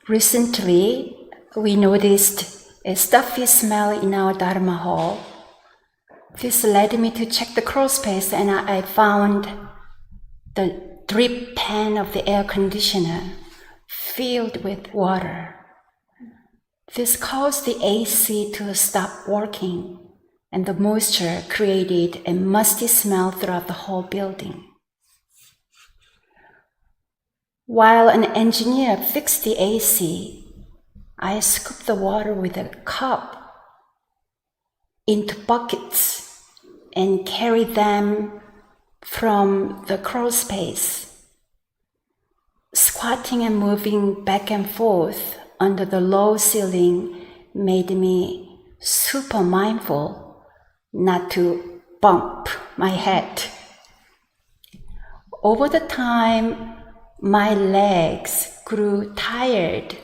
Recently, we noticed a stuffy smell in our Dharma hall. This led me to check the crawl space, and I found the drip pan of the air conditioner filled with water. This caused the AC to stop working, and the moisture created a musty smell throughout the whole building. While an engineer fixed the AC, I scooped the water with a cup into buckets and carried them from the crawl space. Squatting and moving back and forth under the low ceiling made me super mindful not to bump my head. Over the time, my legs grew tired,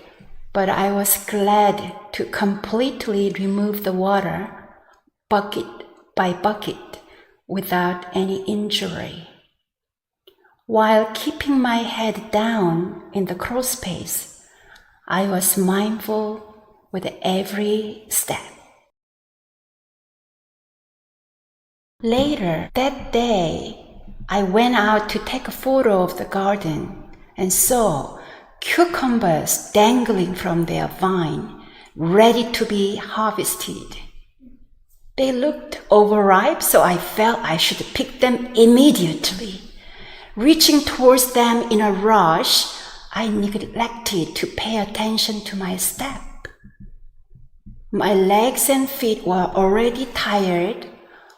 but I was glad to completely remove the water, bucket by bucket, without any injury. While keeping my head down in the crawl space, I was mindful with every step. Later that day, I went out to take a photo of the garden and saw cucumbers dangling from their vine, ready to be harvested. They looked overripe, so I felt I should pick them immediately. Reaching towards them in a rush, I neglected to pay attention to my step. My legs and feet were already tired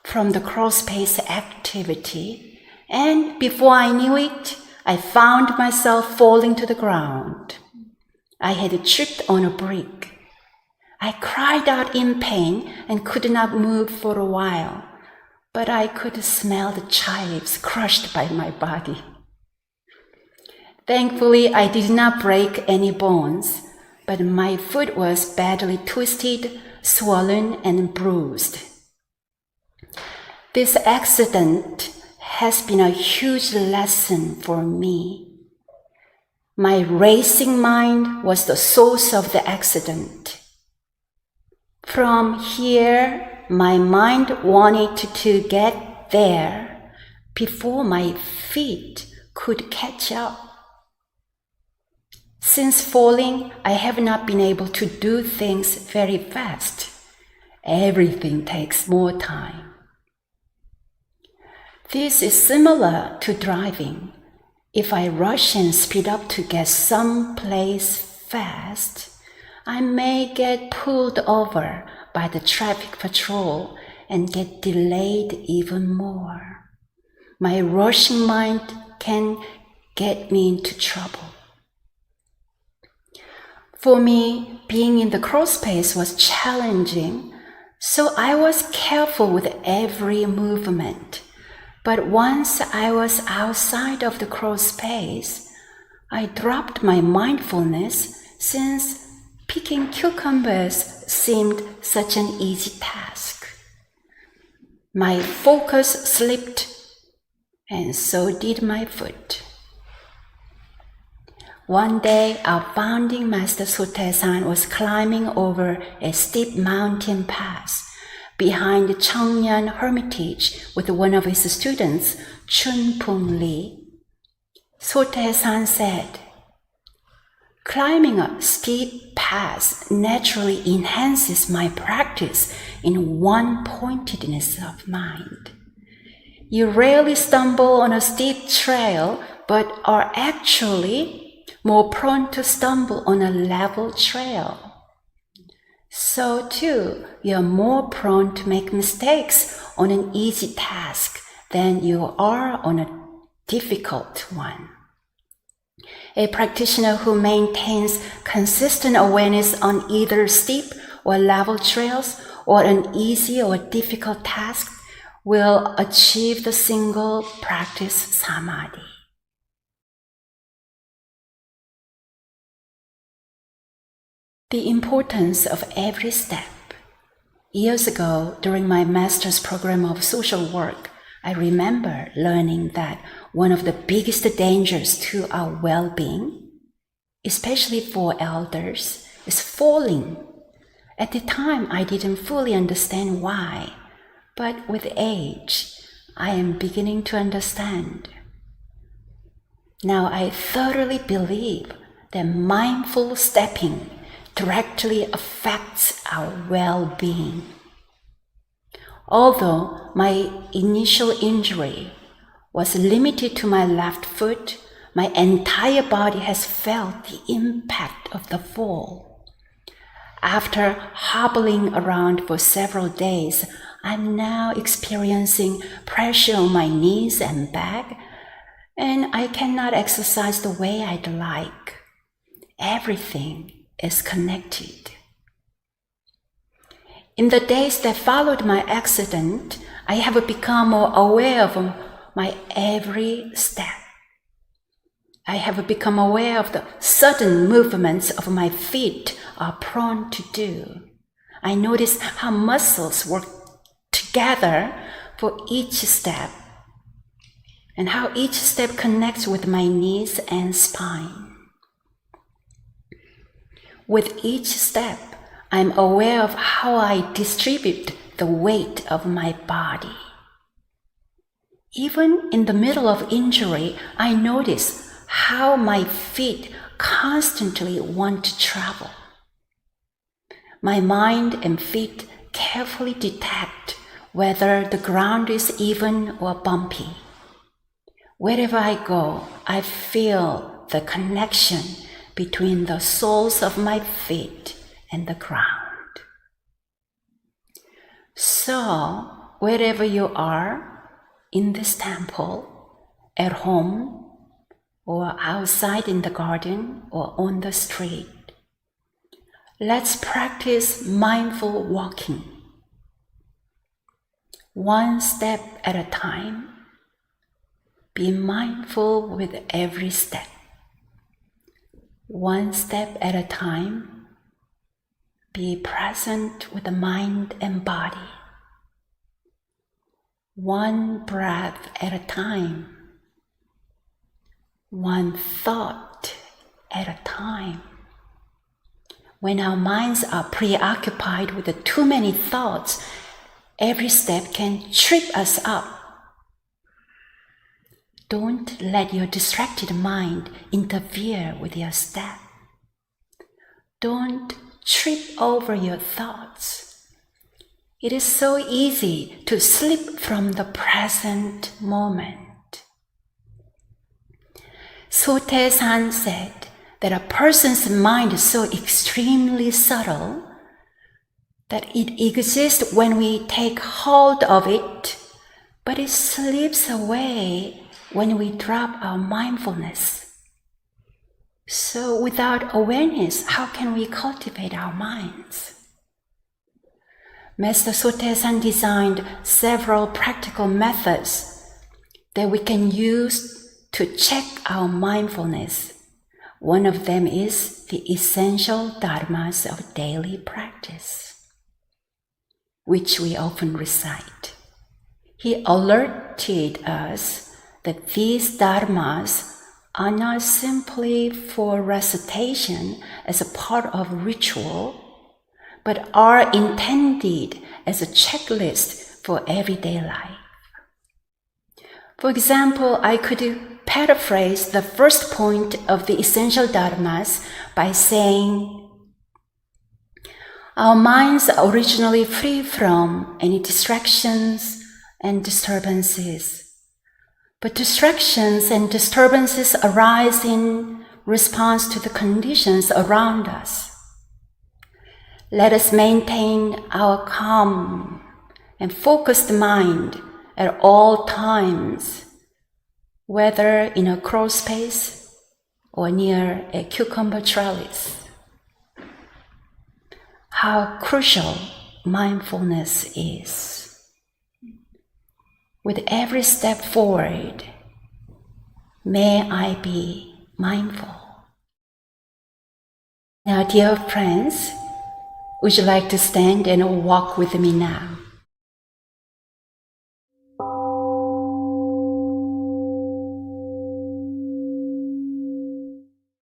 from the crawl space activity, and before I knew it, I found myself falling to the ground. I had tripped on a brick. I cried out in pain and could not move for a while, but I could smell the chives crushed by my body. Thankfully, I did not break any bones, but my foot was badly twisted, swollen, and bruised. This accident has been a huge lesson for me. My racing mind was the source of the accident. From here, my mind wanted to get there before my feet could catch up. Since falling, I have not been able to do things very fast. Everything takes more time. This is similar to driving. If I rush and speed up to get someplace fast, I may get pulled over by the traffic patrol and get delayed even more. My rushing mind can get me into trouble. For me, being in the crawl space was challenging, so I was careful with every movement. But once I was outside of the crawl space, I dropped my mindfulness since picking cucumbers seemed such an easy task. My focus slipped, and so did my foot. One day, our founding master Sotaesan was climbing over a steep mountain pass behind the Cheongnyeon Hermitage with one of his students, Chun Pung Lee. Sotaesan said, "Climbing a steep pass naturally enhances my practice in one-pointedness of mind. You rarely stumble on a steep trail, but are actually more prone to stumble on a level trail. So too, you are more prone to make mistakes on an easy task than you are on a difficult one. A practitioner who maintains consistent awareness on either steep or level trails or an easy or difficult task will achieve the single practice samadhi." The importance of every step. Years ago, during my master's program of social work, I remember learning that one of the biggest dangers to our well-being especially for elders, is falling. At the time, I didn't fully understand why, but with age, I am beginning to understand. Now I thoroughly believe that mindful stepping directly affects our well-being. Although my initial injury was limited to my left foot, my entire body has felt the impact of the fall. After hobbling around for several days, I'm now experiencing pressure on my knees and back, and I cannot exercise the way I'd like. Everything is connected. In the days that followed my accident, I have become more aware of my every step. I have become aware of the sudden movements of my feet are prone to do. I notice how muscles work together for each step, and how each step connects with my knees and spine. With each step, I'm aware of how I distribute the weight of my body. Even in the middle of injury, I notice how my feet constantly want to travel. My mind and feet carefully detect whether the ground is even or bumpy. Wherever I go, I feel the connection between the soles of my feet and the ground. So, wherever you are, in this temple, at home, or outside in the garden, or on the street, let's practice mindful walking. One step at a time. Be mindful with every step. One step at a time. Be present with the mind and body. One breath at a time. One thought at a time. When our minds are preoccupied with too many thoughts, every step can trip us up. Don't let your distracted mind interfere with your step. Don't trip over your thoughts. It is so easy to slip from the present moment. Sotaesan said that a person's mind is so extremely subtle that it exists when we take hold of it, but it slips away when we drop our mindfulness. So without awareness, how can we cultivate our minds? Master Sotaesan designed several practical methods that we can use to check our mindfulness. One of them is the essential dharmas of daily practice, which we often recite. He alerted us that these dharmas are not simply for recitation as a part of ritual, but are intended as a checklist for everyday life. For example, I could paraphrase the first point of the essential dharmas by saying, our minds are originally free from any distractions and disturbances. But distractions and disturbances arise in response to the conditions around us. Let us maintain our calm and focused mind at all times, whether in a crawl space or near a cucumber trellis. How crucial mindfulness is. With every step forward, may I be mindful. Now, dear friends, would you like to stand and walk with me now?